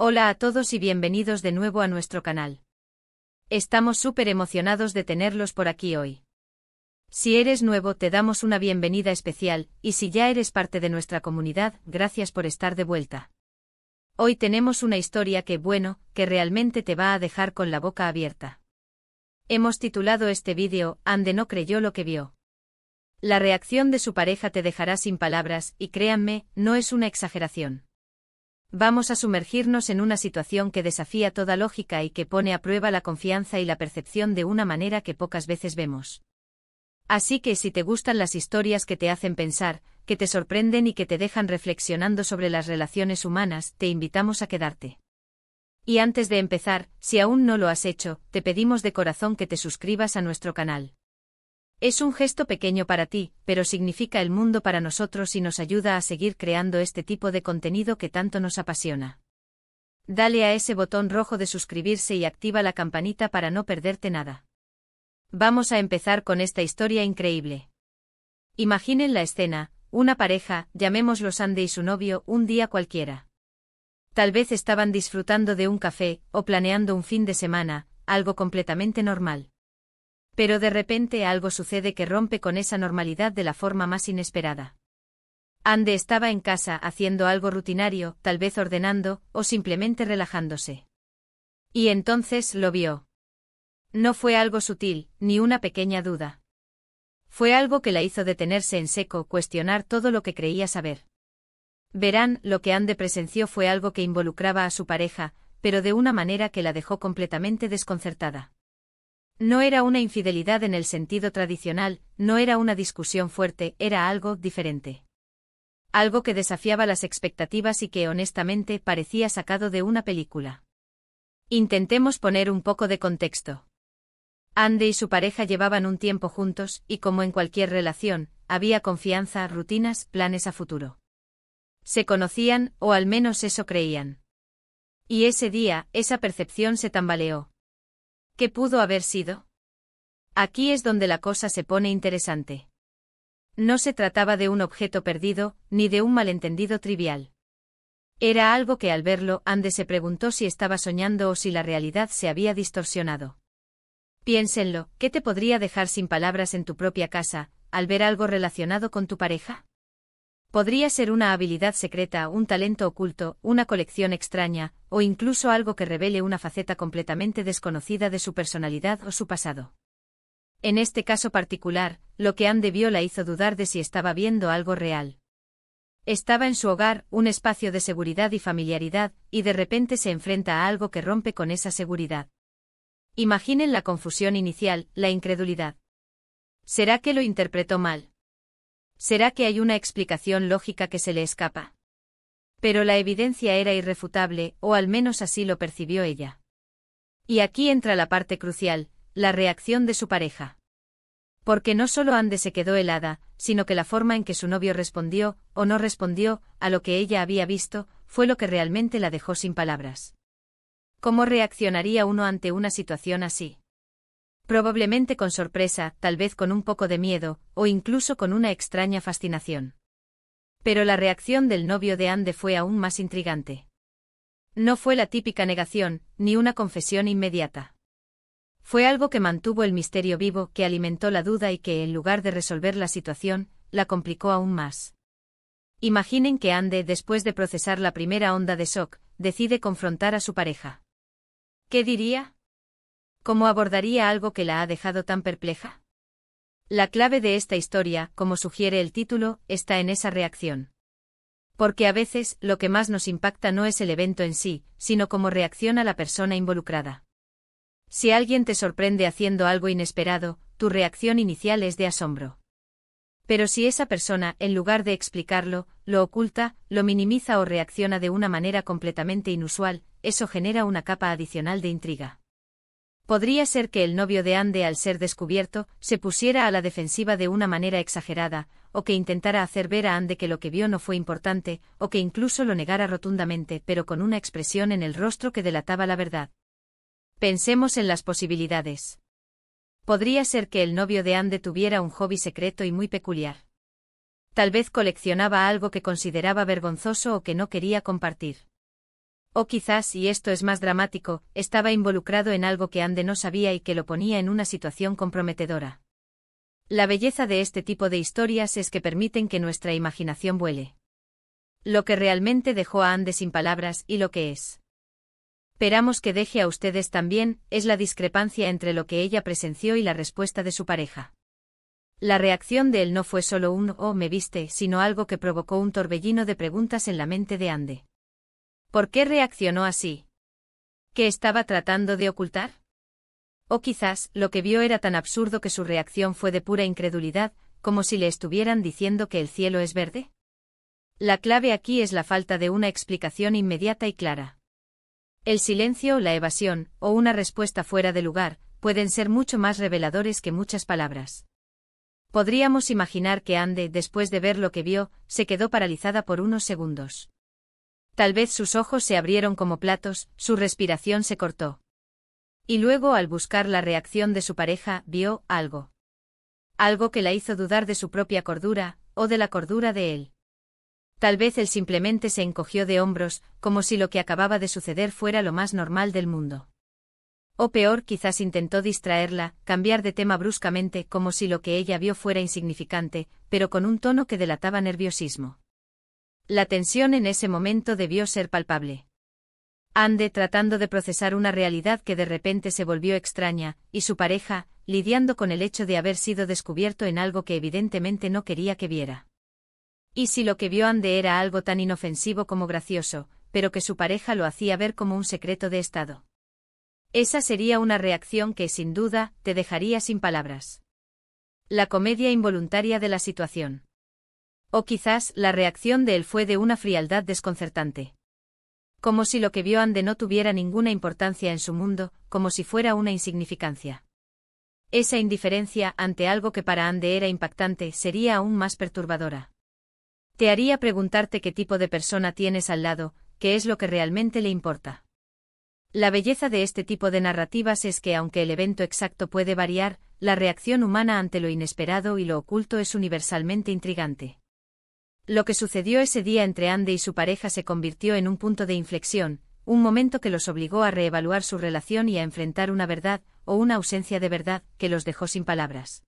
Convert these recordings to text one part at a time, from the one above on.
Hola a todos y bienvenidos de nuevo a nuestro canal. Estamos súper emocionados de tenerlos por aquí hoy. Si eres nuevo te damos una bienvenida especial, y si ya eres parte de nuestra comunidad, gracias por estar de vuelta. Hoy tenemos una historia que realmente te va a dejar con la boca abierta. Hemos titulado este vídeo, Ande no creyó lo que vio. La reacción de su pareja te dejará sin palabras, y créanme, no es una exageración. Vamos a sumergirnos en una situación que desafía toda lógica y que pone a prueba la confianza y la percepción de una manera que pocas veces vemos. Así que si te gustan las historias que te hacen pensar, que te sorprenden y que te dejan reflexionando sobre las relaciones humanas, te invitamos a quedarte. Y antes de empezar, si aún no lo has hecho, te pedimos de corazón que te suscribas a nuestro canal. Es un gesto pequeño para ti, pero significa el mundo para nosotros y nos ayuda a seguir creando este tipo de contenido que tanto nos apasiona. Dale a ese botón rojo de suscribirse y activa la campanita para no perderte nada. Vamos a empezar con esta historia increíble. Imaginen la escena, una pareja, llamémoslos Ande y su novio, un día cualquiera. Tal vez estaban disfrutando de un café, o planeando un fin de semana, algo completamente normal. Pero de repente algo sucede que rompe con esa normalidad de la forma más inesperada. Ande estaba en casa haciendo algo rutinario, tal vez ordenando, o simplemente relajándose. Y entonces lo vio. No fue algo sutil, ni una pequeña duda. Fue algo que la hizo detenerse en seco, cuestionar todo lo que creía saber. Verán, lo que Ande presenció fue algo que involucraba a su pareja, pero de una manera que la dejó completamente desconcertada. No era una infidelidad en el sentido tradicional, no era una discusión fuerte, era algo diferente. Algo que desafiaba las expectativas y que honestamente parecía sacado de una película. Intentemos poner un poco de contexto. Ande y su pareja llevaban un tiempo juntos, y como en cualquier relación, había confianza, rutinas, planes a futuro. Se conocían, o al menos eso creían. Y ese día, esa percepción se tambaleó. ¿Qué pudo haber sido? Aquí es donde la cosa se pone interesante. No se trataba de un objeto perdido, ni de un malentendido trivial. Era algo que al verlo, Ande se preguntó si estaba soñando o si la realidad se había distorsionado. Piénsenlo, ¿qué te podría dejar sin palabras en tu propia casa, al ver algo relacionado con tu pareja? Podría ser una habilidad secreta, un talento oculto, una colección extraña, o incluso algo que revele una faceta completamente desconocida de su personalidad o su pasado. En este caso particular, lo que Ande vio la hizo dudar de si estaba viendo algo real. Estaba en su hogar, un espacio de seguridad y familiaridad, y de repente se enfrenta a algo que rompe con esa seguridad. Imaginen la confusión inicial, la incredulidad. ¿Será que lo interpretó mal? ¿Será que hay una explicación lógica que se le escapa? Pero la evidencia era irrefutable, o al menos así lo percibió ella. Y aquí entra la parte crucial, la reacción de su pareja. Porque no solo Ande se quedó helada, sino que la forma en que su novio respondió, o no respondió, a lo que ella había visto, fue lo que realmente la dejó sin palabras. ¿Cómo reaccionaría uno ante una situación así? Probablemente con sorpresa, tal vez con un poco de miedo, o incluso con una extraña fascinación. Pero la reacción del novio de Ande fue aún más intrigante. No fue la típica negación, ni una confesión inmediata. Fue algo que mantuvo el misterio vivo, que alimentó la duda y que, en lugar de resolver la situación, la complicó aún más. Imaginen que Ande, después de procesar la primera onda de shock, decide confrontar a su pareja. ¿Qué diría? ¿Cómo abordaría algo que la ha dejado tan perpleja? La clave de esta historia, como sugiere el título, está en esa reacción. Porque a veces, lo que más nos impacta no es el evento en sí, sino cómo reacciona la persona involucrada. Si alguien te sorprende haciendo algo inesperado, tu reacción inicial es de asombro. Pero si esa persona, en lugar de explicarlo, lo oculta, lo minimiza o reacciona de una manera completamente inusual, eso genera una capa adicional de intriga. Podría ser que el novio de Ande, al ser descubierto, se pusiera a la defensiva de una manera exagerada, o que intentara hacer ver a Ande que lo que vio no fue importante, o que incluso lo negara rotundamente, pero con una expresión en el rostro que delataba la verdad. Pensemos en las posibilidades. Podría ser que el novio de Ande tuviera un hobby secreto y muy peculiar. Tal vez coleccionaba algo que consideraba vergonzoso o que no quería compartir. O quizás, y esto es más dramático, estaba involucrado en algo que Ande no sabía y que lo ponía en una situación comprometedora. La belleza de este tipo de historias es que permiten que nuestra imaginación vuele. Lo que realmente dejó a Ande sin palabras y lo que es. Esperamos que deje a ustedes también, es la discrepancia entre lo que ella presenció y la respuesta de su pareja. La reacción de él no fue solo un «oh, me viste», sino algo que provocó un torbellino de preguntas en la mente de Ande. ¿Por qué reaccionó así? ¿Qué estaba tratando de ocultar? O quizás, lo que vio era tan absurdo que su reacción fue de pura incredulidad, como si le estuvieran diciendo que el cielo es verde. La clave aquí es la falta de una explicación inmediata y clara. El silencio, la evasión, o una respuesta fuera de lugar, pueden ser mucho más reveladores que muchas palabras. Podríamos imaginar que Ande, después de ver lo que vio, se quedó paralizada por unos segundos. Tal vez sus ojos se abrieron como platos, su respiración se cortó. Y luego, al buscar la reacción de su pareja, vio algo. Algo que la hizo dudar de su propia cordura, o de la cordura de él. Tal vez él simplemente se encogió de hombros, como si lo que acababa de suceder fuera lo más normal del mundo. O peor, quizás intentó distraerla, cambiar de tema bruscamente, como si lo que ella vio fuera insignificante, pero con un tono que delataba nerviosismo. La tensión en ese momento debió ser palpable. Ande tratando de procesar una realidad que de repente se volvió extraña, y su pareja, lidiando con el hecho de haber sido descubierto en algo que evidentemente no quería que viera. Y si lo que vio Ande era algo tan inofensivo como gracioso, pero que su pareja lo hacía ver como un secreto de estado. Esa sería una reacción que, sin duda, te dejaría sin palabras. La comedia involuntaria de la situación. O quizás, la reacción de él fue de una frialdad desconcertante. Como si lo que vio Ande no tuviera ninguna importancia en su mundo, como si fuera una insignificancia. Esa indiferencia ante algo que para Ande era impactante sería aún más perturbadora. Te haría preguntarte qué tipo de persona tienes al lado, qué es lo que realmente le importa. La belleza de este tipo de narrativas es que aunque el evento exacto puede variar, la reacción humana ante lo inesperado y lo oculto es universalmente intrigante. Lo que sucedió ese día entre Ande y su pareja se convirtió en un punto de inflexión, un momento que los obligó a reevaluar su relación y a enfrentar una verdad, o una ausencia de verdad, que los dejó sin palabras.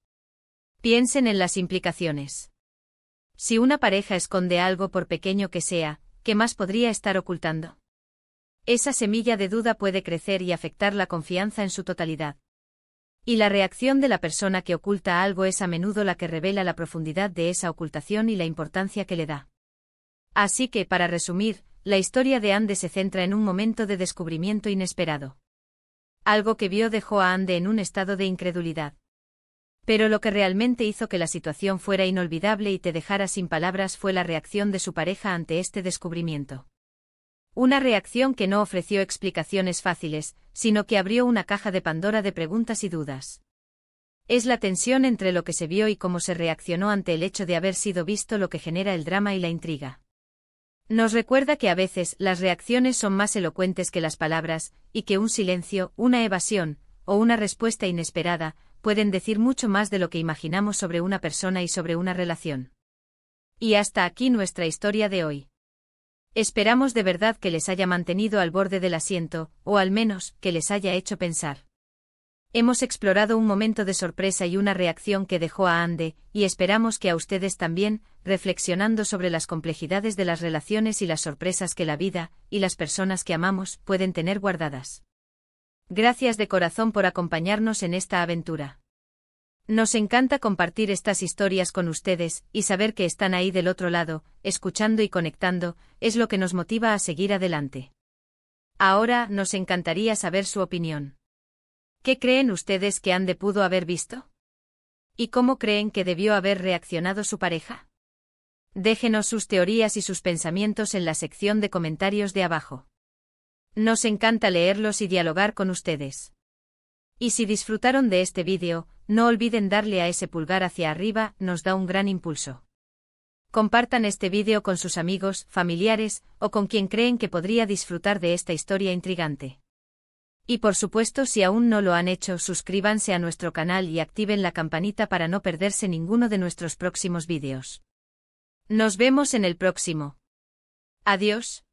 Piensen en las implicaciones. Si una pareja esconde algo por pequeño que sea, ¿qué más podría estar ocultando? Esa semilla de duda puede crecer y afectar la confianza en su totalidad. Y la reacción de la persona que oculta algo es a menudo la que revela la profundidad de esa ocultación y la importancia que le da. Así que, para resumir, la historia de Ande se centra en un momento de descubrimiento inesperado. Algo que vio dejó a Ande en un estado de incredulidad. Pero lo que realmente hizo que la situación fuera inolvidable y te dejara sin palabras fue la reacción de su pareja ante este descubrimiento. Una reacción que no ofreció explicaciones fáciles, sino que abrió una caja de Pandora de preguntas y dudas. Es la tensión entre lo que se vio y cómo se reaccionó ante el hecho de haber sido visto lo que genera el drama y la intriga. Nos recuerda que a veces las reacciones son más elocuentes que las palabras, y que un silencio, una evasión, o una respuesta inesperada, pueden decir mucho más de lo que imaginamos sobre una persona y sobre una relación. Y hasta aquí nuestra historia de hoy. Esperamos de verdad que les haya mantenido al borde del asiento, o al menos, que les haya hecho pensar. Hemos explorado un momento de sorpresa y una reacción que dejó a Ande, y esperamos que a ustedes también, reflexionando sobre las complejidades de las relaciones y las sorpresas que la vida, y las personas que amamos, pueden tener guardadas. Gracias de corazón por acompañarnos en esta aventura. Nos encanta compartir estas historias con ustedes, y saber que están ahí del otro lado, escuchando y conectando, es lo que nos motiva a seguir adelante. Ahora, nos encantaría saber su opinión. ¿Qué creen ustedes que Ande pudo haber visto? ¿Y cómo creen que debió haber reaccionado su pareja? Déjenos sus teorías y sus pensamientos en la sección de comentarios de abajo. Nos encanta leerlos y dialogar con ustedes. Y si disfrutaron de este vídeo, no olviden darle a ese pulgar hacia arriba, nos da un gran impulso. Compartan este vídeo con sus amigos, familiares, o con quien creen que podría disfrutar de esta historia intrigante. Y por supuesto, si aún no lo han hecho, suscríbanse a nuestro canal y activen la campanita para no perderse ninguno de nuestros próximos vídeos. Nos vemos en el próximo. Adiós.